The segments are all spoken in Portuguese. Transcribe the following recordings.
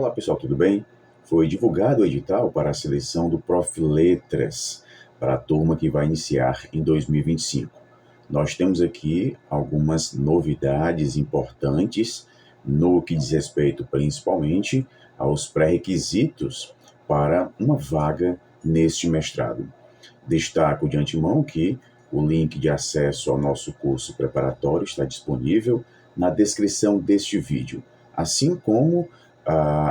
Olá pessoal, tudo bem? Foi divulgado o edital para a seleção do Prof. Letras para a turma que vai iniciar em 2025. Nós temos aqui algumas novidades importantes no que diz respeito principalmente aos pré-requisitos para uma vaga neste mestrado. Destaco de antemão que o link de acesso ao nosso curso preparatório está disponível na descrição deste vídeo, assim como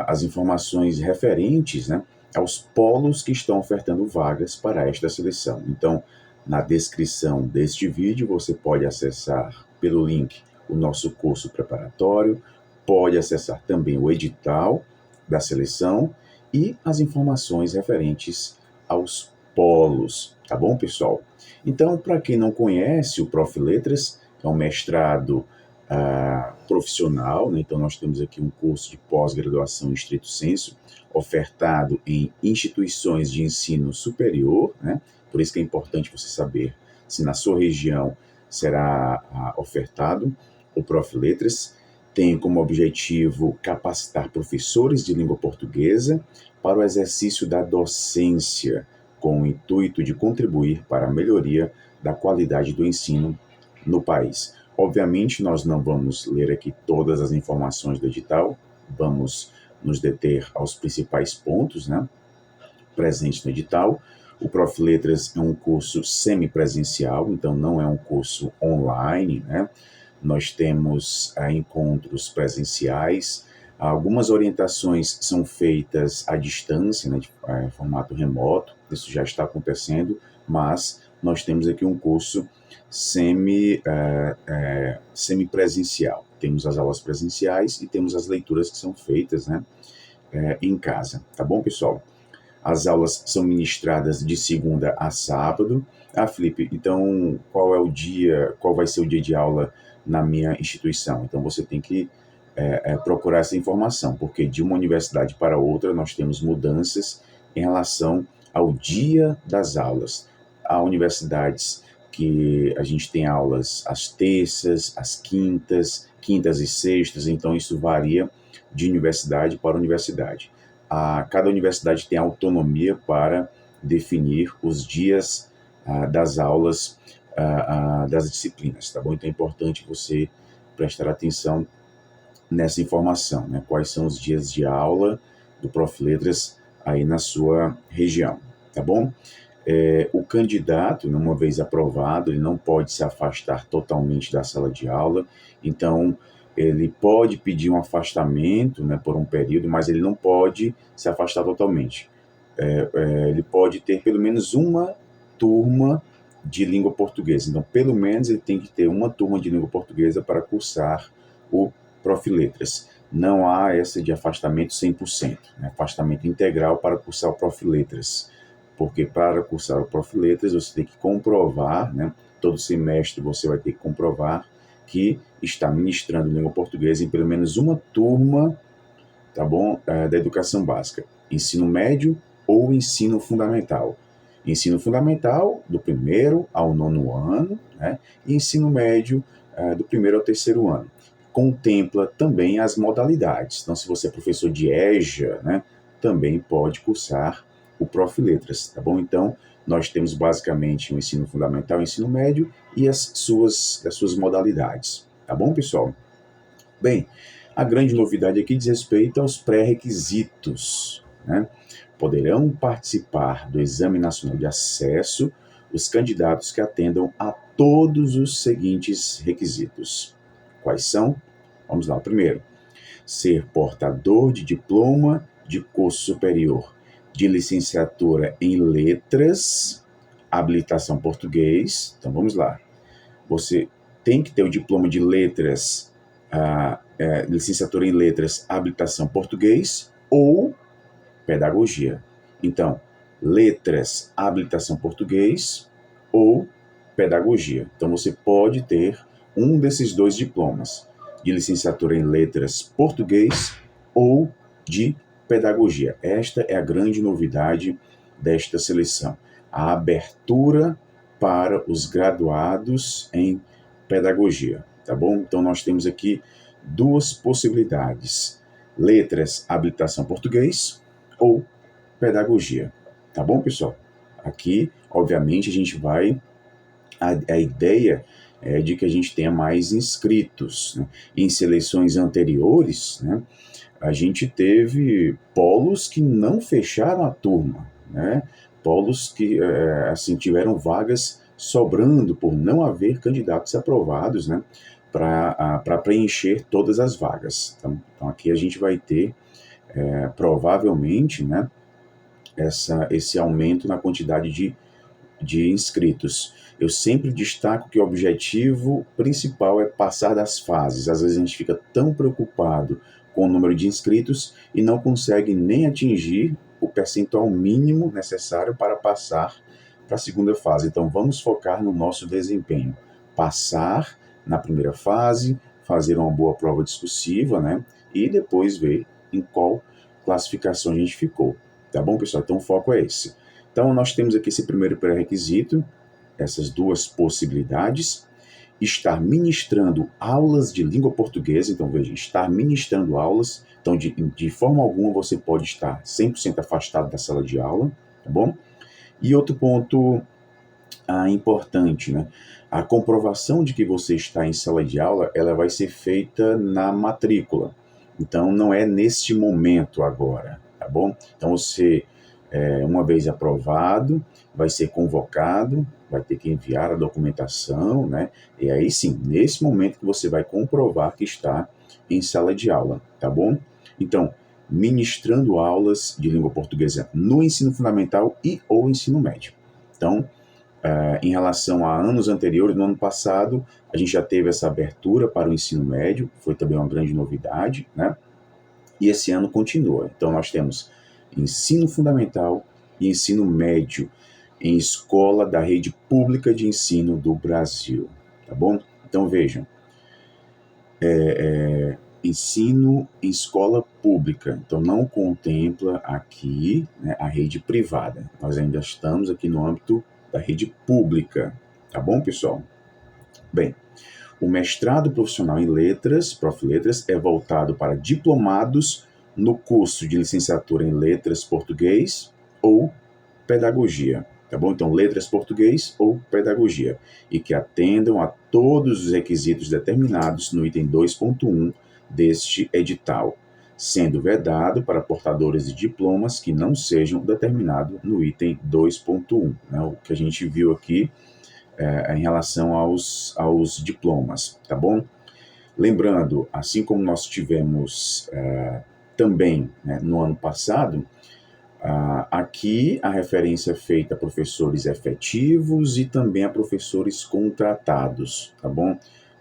as informações referentes, né, aos polos que estão ofertando vagas para esta seleção. Então, na descrição deste vídeo, você pode acessar pelo link o nosso curso preparatório, pode acessar também o edital da seleção e as informações referentes aos polos, tá bom, pessoal? Então, para quem não conhece, o Prof. Letras é um mestrado profissional, né? Então nós temos aqui um curso de pós-graduação em estrito senso, ofertado em instituições de ensino superior, né? Por isso que é importante você saber se na sua região será ofertado o Prof. Letras. Tem como objetivo capacitar professores de língua portuguesa para o exercício da docência, com o intuito de contribuir para a melhoria da qualidade do ensino no país. Obviamente, nós não vamos ler aqui todas as informações do edital, vamos nos deter aos principais pontos, né, presentes no edital. O Prof. Letras é um curso semipresencial, então não é um curso online, né? Nós temos encontros presenciais, algumas orientações são feitas à distância, né, de formato remoto, isso já está acontecendo, mas nós temos aqui um curso semipresencial. Temos as aulas presenciais e temos as leituras que são feitas, né, em casa. Tá bom, pessoal? As aulas são ministradas de segunda a sábado. Felipe, então qual vai ser o dia de aula na minha instituição? Então você tem que procurar essa informação, porque de uma universidade para outra nós temos mudanças em relação ao dia das aulas. Há universidades que a gente tem aulas às terças, às quintas e sextas, então isso varia de universidade para universidade. Cada universidade tem autonomia para definir os dias das aulas das disciplinas, tá bom? Então é importante você prestar atenção nessa informação, né? Quais são os dias de aula do Prof. Letras aí na sua região, tá bom? O candidato, uma vez aprovado, ele não pode se afastar totalmente da sala de aula, então ele pode pedir um afastamento, né, por um período, mas ele não pode se afastar totalmente. Ele pode ter pelo menos uma turma de língua portuguesa, então pelo menos ele tem que ter uma turma de língua portuguesa para cursar o Prof. Letras. Não há essa de afastamento 100%, né, afastamento integral para cursar o Prof. Letras, porque para cursar o Prof. Letras você tem que comprovar, né, todo semestre você vai ter que comprovar que está ministrando língua portuguesa em pelo menos uma turma, tá bom, da educação básica, ensino médio ou ensino fundamental. Ensino fundamental do 1º ao 9º ano, né, e ensino médio do 1º ao 3º ano. Contempla também as modalidades. Então, se você é professor de EJA, né, também pode cursar o Prof. Letras, tá bom? Então, nós temos basicamente o ensino fundamental, o ensino médio e as suas modalidades, tá bom, pessoal? Bem, a grande novidade aqui diz respeito aos pré-requisitos, né? Poderão participar do Exame Nacional de Acesso os candidatos que atendam a todos os seguintes requisitos. Quais são? Vamos lá, o primeiro, ser portador de diploma de curso superior de licenciatura em letras, habilitação português. Então vamos lá. Você tem que ter o diploma de letras, licenciatura em letras, habilitação português ou pedagogia. Então, letras, habilitação português ou pedagogia. Então você pode ter um desses dois diplomas, de licenciatura em letras português ou de pedagogia. Esta é a grande novidade desta seleção, a abertura para os graduados em pedagogia, tá bom? Então nós temos aqui duas possibilidades. letras, habilitação português ou pedagogia. Tá bom, pessoal? Aqui, obviamente, a gente vai... A ideia é de que a gente tenha mais inscritos, né? Em seleções anteriores, né, a gente teve polos que não fecharam a turma, né? Polos que assim, tiveram vagas sobrando por não haver candidatos aprovados, né, para preencher todas as vagas. Então aqui a gente vai ter provavelmente, né, esse aumento na quantidade de inscritos. Eu sempre destaco que o objetivo principal é passar das fases. Às vezes a gente fica tão preocupado com o número de inscritos e não consegue nem atingir o percentual mínimo necessário para passar para a segunda fase. Então vamos focar no nosso desempenho. Passar na primeira fase, fazer uma boa prova discursiva, né? E depois ver em qual classificação a gente ficou. Tá bom, pessoal? Então o foco é esse. Então, nós temos aqui esse primeiro pré-requisito, essas duas possibilidades. Estar ministrando aulas de língua portuguesa. Então, veja, estar ministrando aulas. Então, de forma alguma, você pode estar 100% afastado da sala de aula, tá bom? E outro ponto importante, né? A comprovação de que você está em sala de aula, ela vai ser feita na matrícula. Então, não é neste momento agora, tá bom? Então, você... uma vez aprovado, vai ser convocado, vai ter que enviar a documentação, né? E aí sim, nesse momento que você vai comprovar que está em sala de aula, tá bom? Então, ministrando aulas de língua portuguesa no ensino fundamental e ou ensino médio. Então, em relação a anos anteriores, no ano passado, a gente já teve essa abertura para o ensino médio, foi também uma grande novidade, né? E esse ano continua. Então, nós temos ensino fundamental e ensino médio em escola da rede pública de ensino do Brasil, tá bom? Então, vejam, ensino em escola pública, então não contempla aqui, né, a rede privada. Nós ainda estamos aqui no âmbito da rede pública, tá bom, pessoal? Bem, o mestrado profissional em letras, Prof. Letras, é voltado para diplomados no curso de licenciatura em letras português ou pedagogia, tá bom? Então, letras português ou pedagogia, e que atendam a todos os requisitos determinados no item 2.1 deste edital, sendo vedado para portadores de diplomas que não sejam determinados no item 2.1, né? O que a gente viu aqui em relação aos diplomas, tá bom? Lembrando, assim como nós tivemos também, né, no ano passado, aqui a referência é feita a professores efetivos e também a professores contratados, tá bom?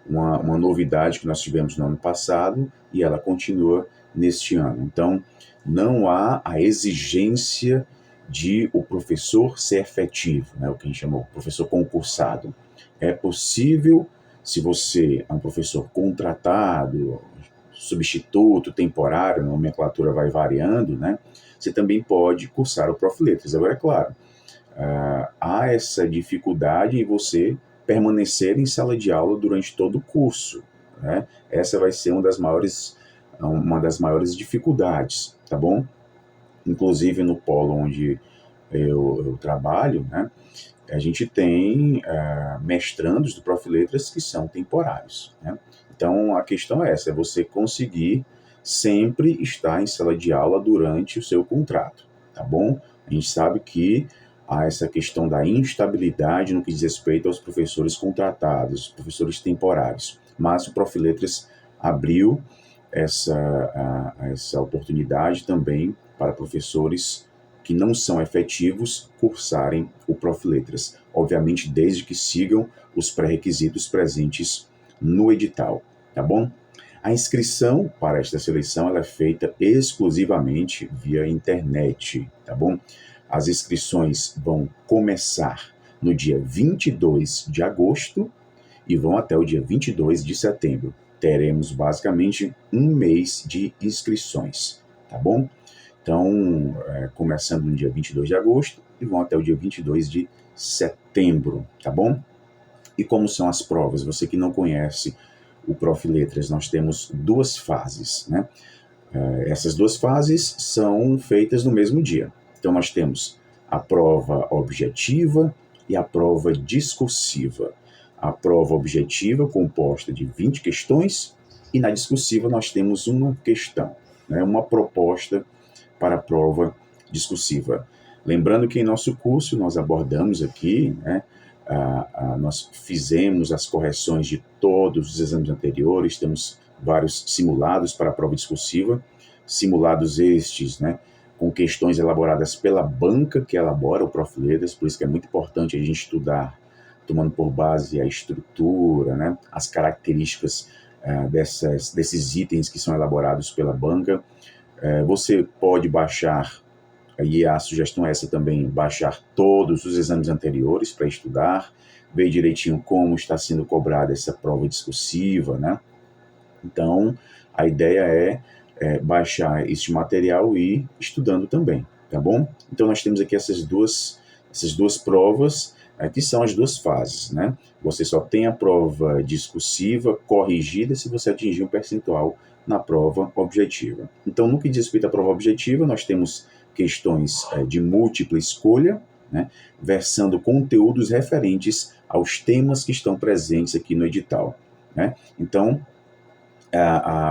Uma novidade que nós tivemos no ano passado e ela continua neste ano. Então, não há a exigência de o professor ser efetivo, né, o que a gente chama de professor concursado. É possível, se você é um professor contratado, substituto, temporário, a nomenclatura vai variando, né, você também pode cursar o Prof. Letras. Agora, é claro, há essa dificuldade em você permanecer em sala de aula durante todo o curso, né? Essa vai ser uma das maiores dificuldades, tá bom? Inclusive no polo onde eu trabalho, né, a gente tem mestrandos do Prof. Letras que são temporários, né? Então, a questão é essa, é você conseguir sempre estar em sala de aula durante o seu contrato, tá bom? A gente sabe que há essa questão da instabilidade no que diz respeito aos professores contratados, professores temporários, mas o Prof. Letras abriu essa oportunidade também para professores que não são efetivos cursarem o Prof. Letras, obviamente desde que sigam os pré-requisitos presentes no edital, tá bom? A inscrição para esta seleção ela é feita exclusivamente via internet, tá bom? As inscrições vão começar no dia 22 de agosto e vão até o dia 22 de setembro. Teremos basicamente um mês de inscrições, tá bom? Então, começando no dia 22 de agosto e vão até o dia 22 de setembro, tá bom? E como são as provas? Você que não conhece o Prof. Letras, nós temos duas fases, né? Essas duas fases são feitas no mesmo dia. Então, nós temos a prova objetiva e a prova discursiva. A prova objetiva composta de 20 questões e na discursiva nós temos uma questão, né, uma proposta para a prova discursiva. Lembrando que em nosso curso nós abordamos aqui, né, nós fizemos as correções de todos os exames anteriores, temos vários simulados para a prova discursiva, simulados estes, né, com questões elaboradas pela banca que elabora o Profledas, por isso que é muito importante a gente estudar, tomando por base a estrutura, né, as características desses itens que são elaborados pela banca. Você pode baixar, e a sugestão é essa também, baixar todos os exames anteriores para estudar, ver direitinho como está sendo cobrada essa prova discursiva, né? Então, a ideia é baixar este material e ir estudando também, tá bom? Então, nós temos aqui essas duas provas, que são as duas fases, né? Você só tem a prova discursiva corrigida se você atingir um percentual na prova objetiva. Então, no que diz respeito à prova objetiva, nós temos questões de múltipla escolha, né, versando conteúdos referentes aos temas que estão presentes aqui no edital, né? Então,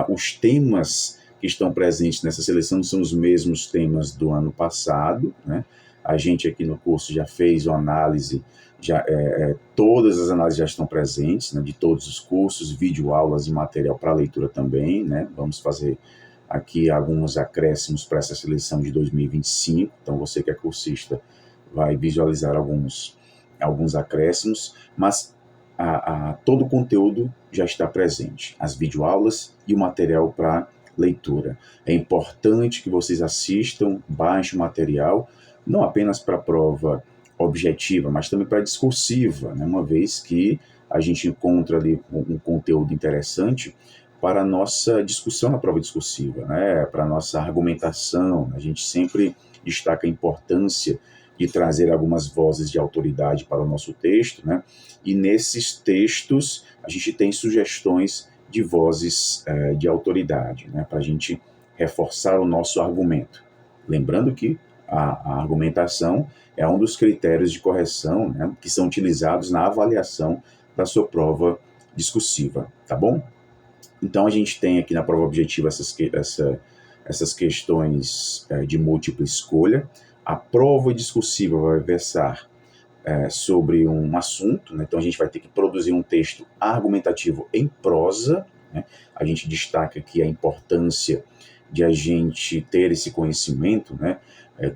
os temas que estão presentes nessa seleção são os mesmos temas do ano passado, né? A gente aqui no curso já fez uma análise, todas as análises já estão presentes, né, de todos os cursos, videoaulas e material para leitura também, né? Vamos fazer aqui alguns acréscimos para essa seleção de 2025, então você que é cursista vai visualizar alguns acréscimos, mas todo o conteúdo já está presente, as videoaulas e o material para leitura. É importante que vocês assistam, baixem o material, não apenas para a prova objetiva, mas também para a discursiva, né? Uma vez que a gente encontra ali um conteúdo interessante para a nossa discussão na prova discursiva, né? Para a nossa argumentação. A gente sempre destaca a importância de trazer algumas vozes de autoridade para o nosso texto, né? E nesses textos a gente tem sugestões de vozes de autoridade, né? Para a gente reforçar o nosso argumento. Lembrando que a argumentação é um dos critérios de correção, né, que são utilizados na avaliação da sua prova discursiva, tá bom? Então, a gente tem aqui na prova objetiva essas questões de múltipla escolha. A prova discursiva vai versar sobre um assunto, né? Então a gente vai ter que produzir um texto argumentativo em prosa, né? A gente destaca aqui a importância de a gente ter esse conhecimento, né?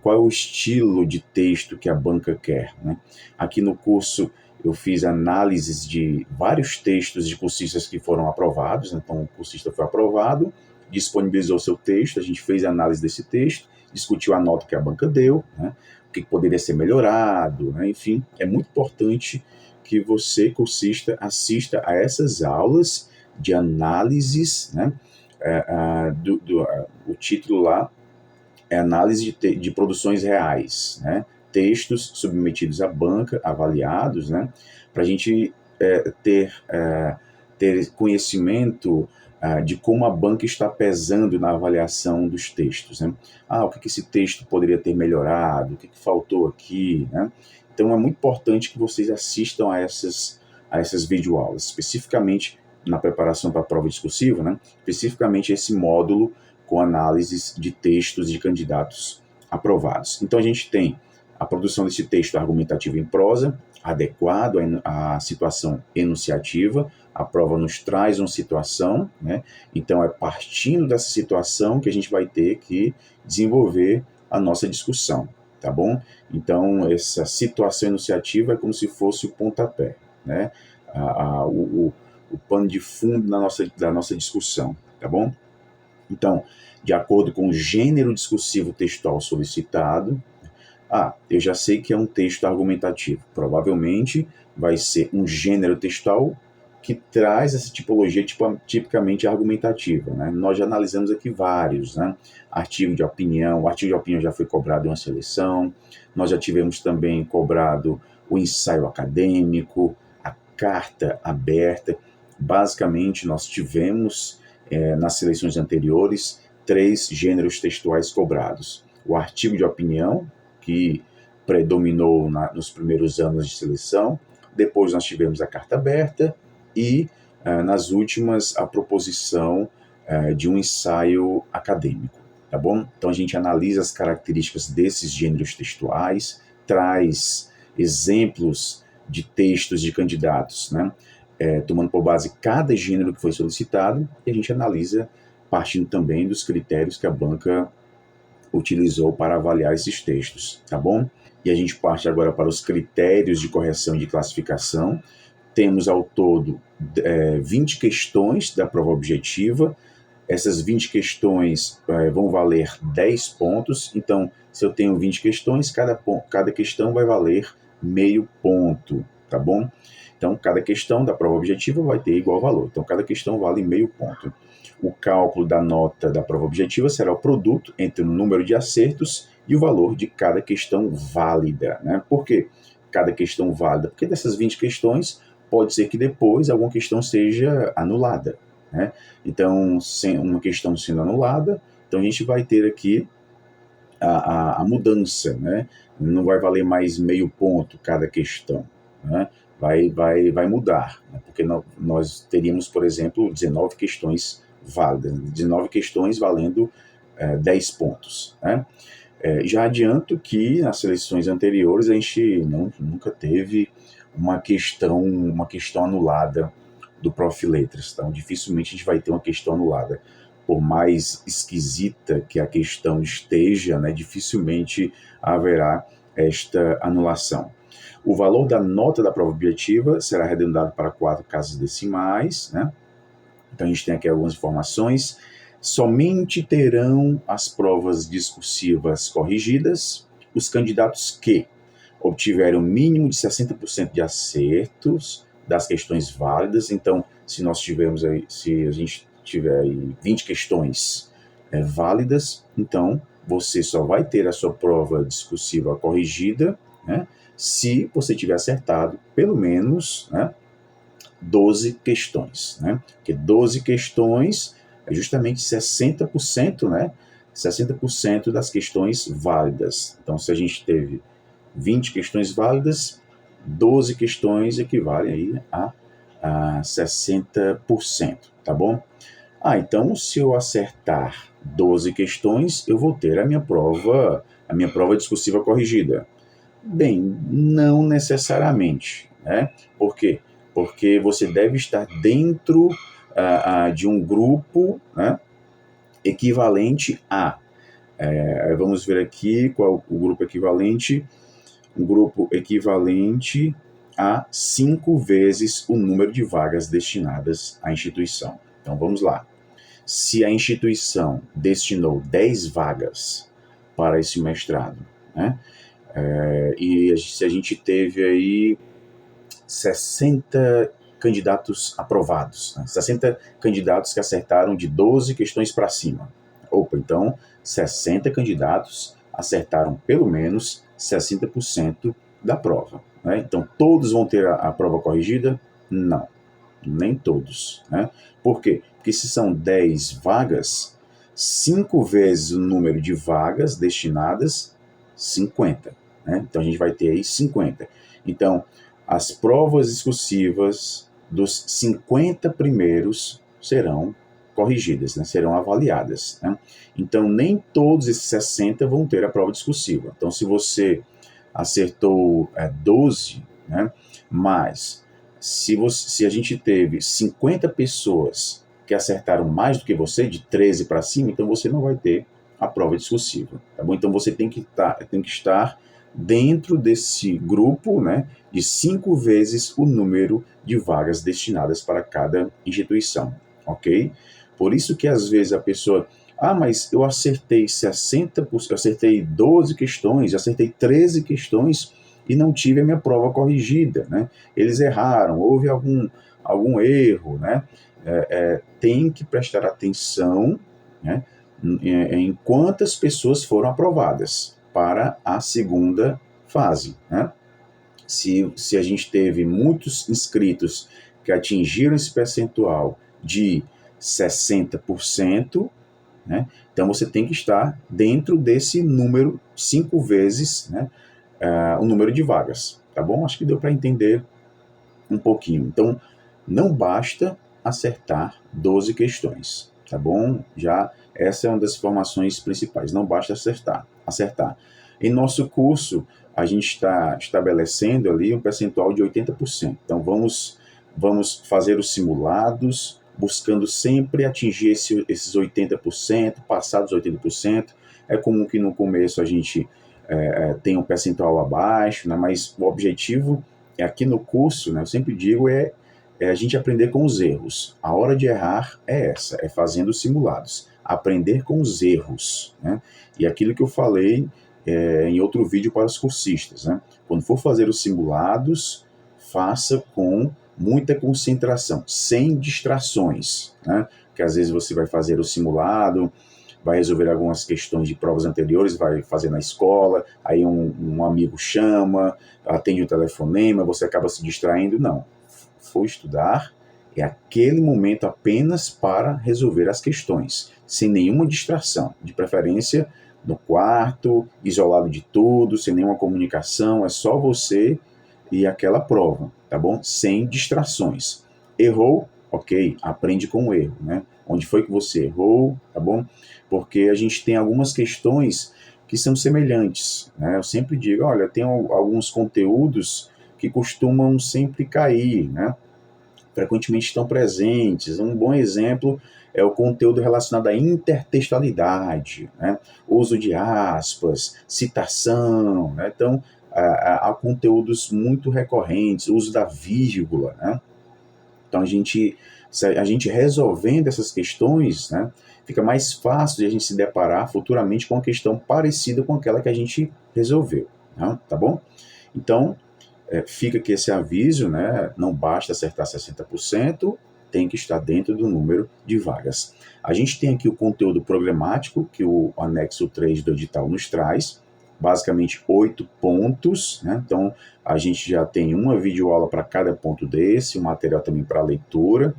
Qual é o estilo de texto que a banca quer, né? Aqui no curso eu fiz análises de vários textos de cursistas que foram aprovados, né? Então o cursista foi aprovado, disponibilizou seu texto, a gente fez a análise desse texto, discutiu a nota que a banca deu, né? O que poderia ser melhorado, né? Enfim, é muito importante que você, cursista, assista a essas aulas de análises, né? O título lá é análise de produções reais, né? Textos submetidos à banca, avaliados, né? Para a gente ter conhecimento de como a banca está pesando na avaliação dos textos, né? O que esse texto poderia ter melhorado, o que faltou aqui, né? Então é muito importante que vocês assistam a essas videoaulas, especificamente na preparação para a prova discursiva, né? Especificamente esse módulo com análises de textos de candidatos aprovados. Então a gente tem a produção desse texto argumentativo em prosa, adequado à situação enunciativa. A prova nos traz uma situação, né? Então é partindo dessa situação que a gente vai ter que desenvolver a nossa discussão, tá bom? Então essa situação enunciativa é como se fosse o pontapé, né? O pano de fundo da nossa discussão, tá bom? Então, de acordo com o gênero discursivo textual solicitado, eu já sei que é um texto argumentativo. Provavelmente vai ser um gênero textual que traz essa tipologia tipicamente argumentativa, né? Nós já analisamos aqui vários, né? Artigo de opinião, o artigo de opinião já foi cobrado em uma seleção, nós já tivemos também cobrado o ensaio acadêmico, a carta aberta. Basicamente, nós tivemos, nas seleções anteriores, 3 gêneros textuais cobrados. O artigo de opinião, que predominou nos primeiros anos de seleção, depois nós tivemos a carta aberta e, nas últimas, a proposição de um ensaio acadêmico, tá bom? Então a gente analisa as características desses gêneros textuais, traz exemplos de textos de candidatos, né? Tomando por base cada gênero que foi solicitado, e a gente analisa partindo também dos critérios que a banca utilizou para avaliar esses textos, tá bom? E a gente parte agora para os critérios de correção e de classificação. Temos ao todo 20 questões da prova objetiva. Essas 20 questões vão valer 10 pontos. Então, se eu tenho 20 questões, cada questão vai valer meio ponto, tá bom? Então, cada questão da prova objetiva vai ter igual valor. Então, cada questão vale meio ponto. O cálculo da nota da prova objetiva será o produto entre o número de acertos e o valor de cada questão válida, né? Por que cada questão válida? Porque dessas 20 questões, pode ser que depois alguma questão seja anulada, né? Então, uma questão sendo anulada, então a gente vai ter aqui a mudança, né? Não vai valer mais meio ponto cada questão, né? Vai mudar, né? Porque nós teríamos, por exemplo, 19 questões válidas, 19 questões valendo 10 pontos, né? Já adianto que nas seleções anteriores a gente nunca teve uma questão anulada do Prof. Letras, então dificilmente a gente vai ter uma questão anulada. Por mais esquisita que a questão esteja, né, dificilmente haverá esta anulação. O valor da nota da prova objetiva será arredondado para 4 casas decimais, né? Então a gente tem aqui algumas informações. Somente terão as provas discursivas corrigidas os candidatos que obtiverem o mínimo de 60% de acertos das questões válidas. Então, se a gente tiver aí 20 questões válidas, então você só vai ter a sua prova discursiva corrigida, né, se você tiver acertado pelo menos, né, 12 questões, né? Porque 12 questões é justamente 60%, né? 60% das questões válidas. Então, se a gente teve 20 questões válidas, 12 questões equivalem aí a 60%, tá bom? Então, se eu acertar 12 questões, eu vou ter a minha prova discursiva corrigida. Bem, não necessariamente, né? Por quê? Porque você deve estar dentro de um grupo, né, equivalente a... vamos ver aqui qual o grupo equivalente. Um grupo equivalente a 5 vezes o número de vagas destinadas à instituição. Então, vamos lá. Se a instituição destinou 10 vagas para esse mestrado, né, e se a gente teve aí 60 candidatos aprovados, né? 60 candidatos que acertaram de 12 questões para cima. Então, 60 candidatos acertaram pelo menos 60% da prova, né? Então, todos vão ter a prova corrigida? Não, nem todos, né? Por quê? Porque se são 10 vagas, 5 vezes o número de vagas destinadas, 50, né? Então, a gente vai ter aí 50. Então, as provas discursivas dos 50 primeiros serão corrigidas, né? Serão avaliadas, né? Então, nem todos esses 60 vão ter a prova discursiva. Então, se você acertou 12, né? Mas se a gente teve 50 pessoas que acertaram mais do que você, de 13 para cima, então você não vai ter a prova discursiva, tá bom? Então, você tem que estar dentro desse grupo, né, de 5 vezes o número de vagas destinadas para cada instituição, ok? Por isso que às vezes a pessoa, mas eu acertei 60%, eu acertei 12 questões, eu acertei 13 questões e não tive a minha prova corrigida, né? Eles erraram, houve algum erro, né? Tem que prestar atenção, né, em quantas pessoas foram aprovadas para a segunda fase, né? Se a gente teve muitos inscritos que atingiram esse percentual de 60%, né? Então você tem que estar dentro desse número 5 vezes, né, o número de vagas, tá bom? Acho que deu para entender um pouquinho. Então, não basta acertar 12 questões, tá bom? Já essa é uma das informações principais, não basta acertar. Em nosso curso, a gente está estabelecendo ali um percentual de 80%. Então, vamos fazer os simulados, buscando sempre atingir esses 80%, passar dos 80%. É comum que no começo a gente tenha um percentual abaixo, né? Mas o objetivo aqui no curso, né, eu sempre digo, é a gente aprender com os erros. A hora de errar é essa, é fazendo simulados. Aprender com os erros, né? E aquilo que eu falei em outro vídeo para os cursistas, né? Quando for fazer os simulados, faça com muita concentração, sem distrações, né? Porque às vezes você vai fazer o simulado, vai resolver algumas questões de provas anteriores, vai fazer na escola, aí um amigo chama, atende o telefonema, você acaba se distraindo. Não. For estudar, é aquele momento apenas para resolver as questões, sem nenhuma distração, de preferência no quarto, isolado de tudo, sem nenhuma comunicação, é só você e aquela prova, tá bom? Sem distrações. Errou, ok, aprende com o erro, né? Onde foi que você errou, tá bom? Porque a gente tem algumas questões que são semelhantes, né? Eu sempre digo, olha, tem alguns conteúdos que costumam sempre cair, né? Frequentemente estão presentes. Um bom exemplo é o conteúdo relacionado à intertextualidade, né? Uso de aspas, citação, né? Então, há conteúdos muito recorrentes, uso da vírgula, né? Então, a gente resolvendo essas questões, né, fica mais fácil de a gente se deparar futuramente com uma questão parecida com aquela que a gente resolveu, né? Tá bom? Então, fica aqui esse aviso, né? Não basta acertar 60%, tem que estar dentro do número de vagas. A gente tem aqui o conteúdo programático, que o anexo 3 do edital nos traz, basicamente 8 pontos, né? Então, a gente já tem uma videoaula para cada ponto desse, um material também para leitura,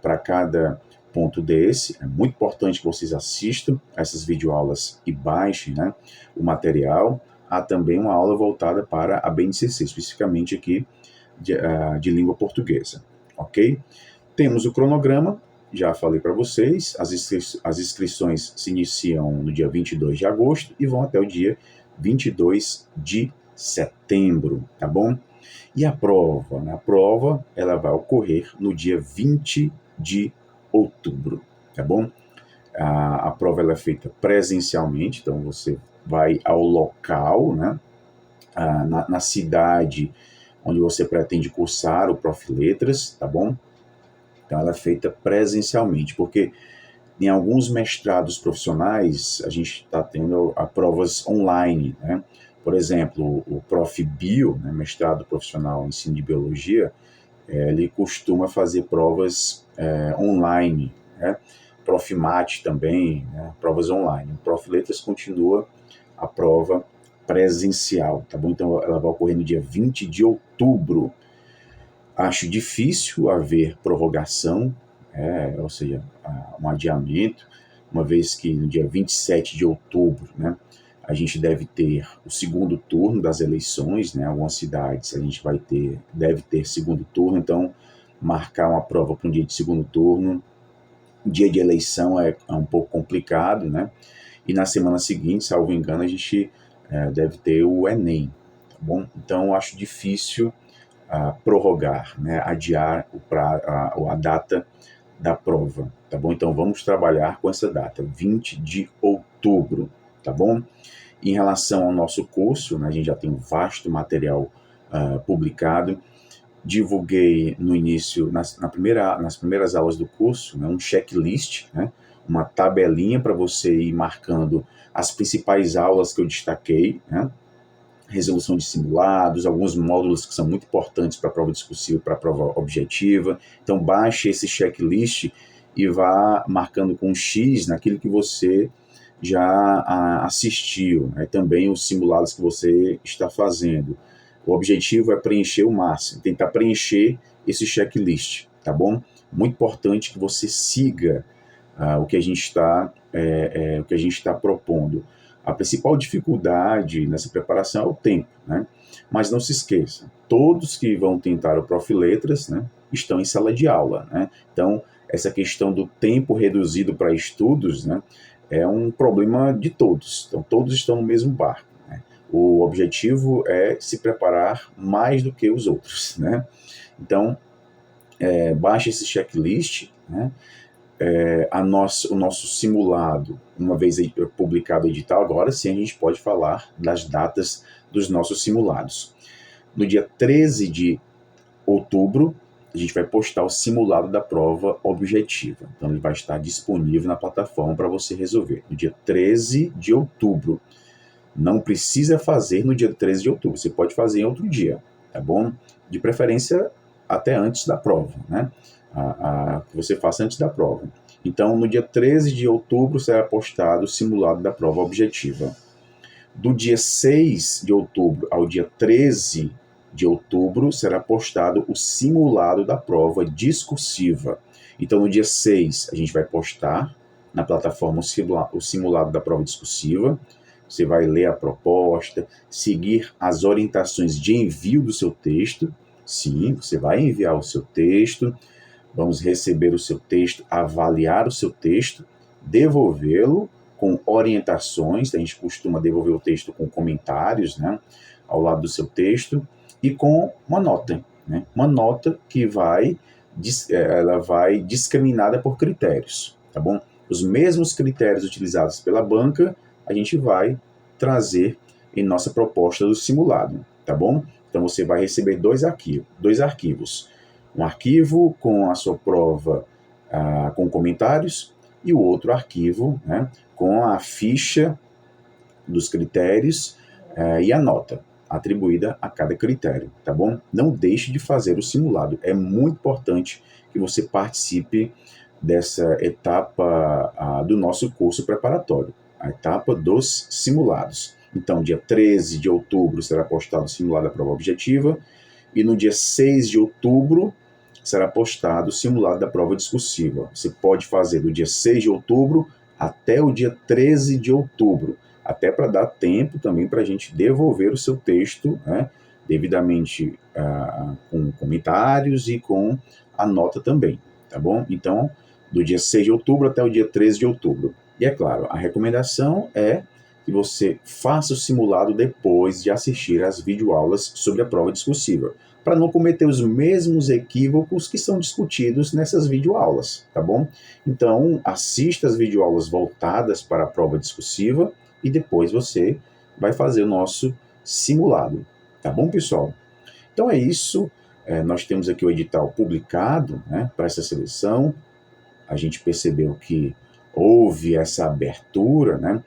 para cada ponto desse. É muito importante que vocês assistam essas videoaulas e baixem, né, o material. Há também uma aula voltada para a BNCC, especificamente aqui de língua portuguesa, ok? Temos o cronograma, já falei para vocês, as inscrições se iniciam no dia 22 de agosto e vão até o dia 22 de setembro, tá bom? E a prova, né? A prova, ela vai ocorrer no dia 20 de outubro, tá bom? A prova ela é feita presencialmente, então você vai ao local, né? Na cidade onde você pretende cursar o Prof. Letras, tá bom? Então ela é feita presencialmente, porque em alguns mestrados profissionais a gente está tendo provas online, né? Por exemplo, o Prof. Bio, né, mestrado profissional em ensino de biologia, ele costuma fazer provas online, né? Prof. Mate também, né, provas online. O Prof. Letras continua a prova presencial, tá bom? Então ela vai ocorrer no dia 20 de outubro. Acho difícil haver prorrogação, ou seja, um adiamento, uma vez que no dia 27 de outubro, né, a gente deve ter o segundo turno das eleições, né, algumas cidades a gente deve ter segundo turno, então marcar uma prova para um dia de segundo turno, dia de eleição é um pouco complicado, né, e na semana seguinte, salvo engano, a gente deve ter o Enem, tá bom? Então, acho difícil prorrogar, né, adiar a data da prova, tá bom? Então vamos trabalhar com essa data, 20 de outubro, tá bom? Em relação ao nosso curso, né, a gente já tem um vasto material publicado. Divulguei no início, nas primeiras aulas do curso, né, um checklist, né, uma tabelinha para você ir marcando as principais aulas que eu destaquei, né, resolução de simulados, alguns módulos que são muito importantes para a prova discursiva e para a prova objetiva. Então, baixe esse checklist e vá marcando com um X naquilo que você já assistiu, né? Também os simulados que você está fazendo. O objetivo é preencher o máximo, tentar preencher esse checklist, tá bom? Muito importante que você siga o que a gente está propondo. A principal dificuldade nessa preparação é o tempo, né? Mas não se esqueça, todos que vão tentar o Profiletras, né, estão em sala de aula, né? Então, essa questão do tempo reduzido para estudos, né, é um problema de todos. Então, todos estão no mesmo barco, né? O objetivo é se preparar mais do que os outros, né? Então, baixe esse checklist, né? O nosso simulado, uma vez publicado o edital, agora sim a gente pode falar das datas dos nossos simulados. No dia 13 de outubro, a gente vai postar o simulado da prova objetiva. Então, ele vai estar disponível na plataforma para você resolver. No dia 13 de outubro. Não precisa fazer no dia 13 de outubro. Você pode fazer em outro dia, tá bom? De preferência, até antes da prova, né? Que você faça antes da prova. Então, no dia 13 de outubro, será postado o simulado da prova objetiva. Do dia 6 de outubro ao dia 13 de outubro, será postado o simulado da prova discursiva. Então, no dia 6, a gente vai postar na plataforma o simulado da prova discursiva. Você vai ler a proposta, seguir as orientações de envio do seu texto. Sim, você vai enviar o seu texto, vamos receber o seu texto, avaliar o seu texto, devolvê-lo com orientações. A gente costuma devolver o texto com comentários, né, ao lado do seu texto, e com uma nota, né, uma nota que ela vai discriminada por critérios, tá bom? Os mesmos critérios utilizados pela banca, a gente vai trazer em nossa proposta do simulado, tá bom? Então, você vai receber dois arquivos. Um arquivo com a sua prova com comentários e o outro arquivo, né, com a ficha dos critérios e a nota atribuída a cada critério, tá bom? Não deixe de fazer o simulado. É muito importante que você participe dessa etapa do nosso curso preparatório, a etapa dos simulados. Então, dia 13 de outubro será postado o simulado da prova objetiva e no dia 6 de outubro será postado o simulado da prova discursiva. Você pode fazer do dia 6 de outubro até o dia 13 de outubro, até para dar tempo também para a gente devolver o seu texto, né, devidamente com comentários e com a nota também, tá bom? Então, do dia 6 de outubro até o dia 13 de outubro. E é claro, a recomendação é que você faça o simulado depois de assistir às videoaulas sobre a prova discursiva, para não cometer os mesmos equívocos que são discutidos nessas videoaulas, tá bom? Então, assista as videoaulas voltadas para a prova discursiva e depois você vai fazer o nosso simulado, tá bom, pessoal? Então é isso, nós temos aqui o edital publicado, né, para essa seleção. A gente percebeu que houve essa abertura, né,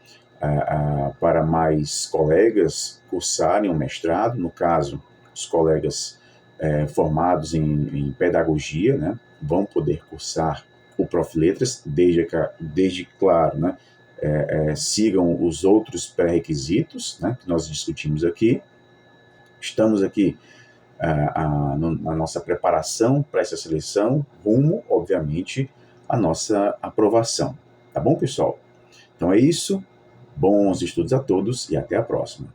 para mais colegas cursarem o mestrado, no caso, os colegas formados em pedagogia, né, vão poder cursar o Profiletras, desde claro, né, sigam os outros pré-requisitos, né, que nós discutimos aqui. Estamos aqui na nossa preparação para essa seleção, rumo, obviamente, à nossa aprovação. Tá bom, pessoal? Então é isso. Bons estudos a todos e até a próxima.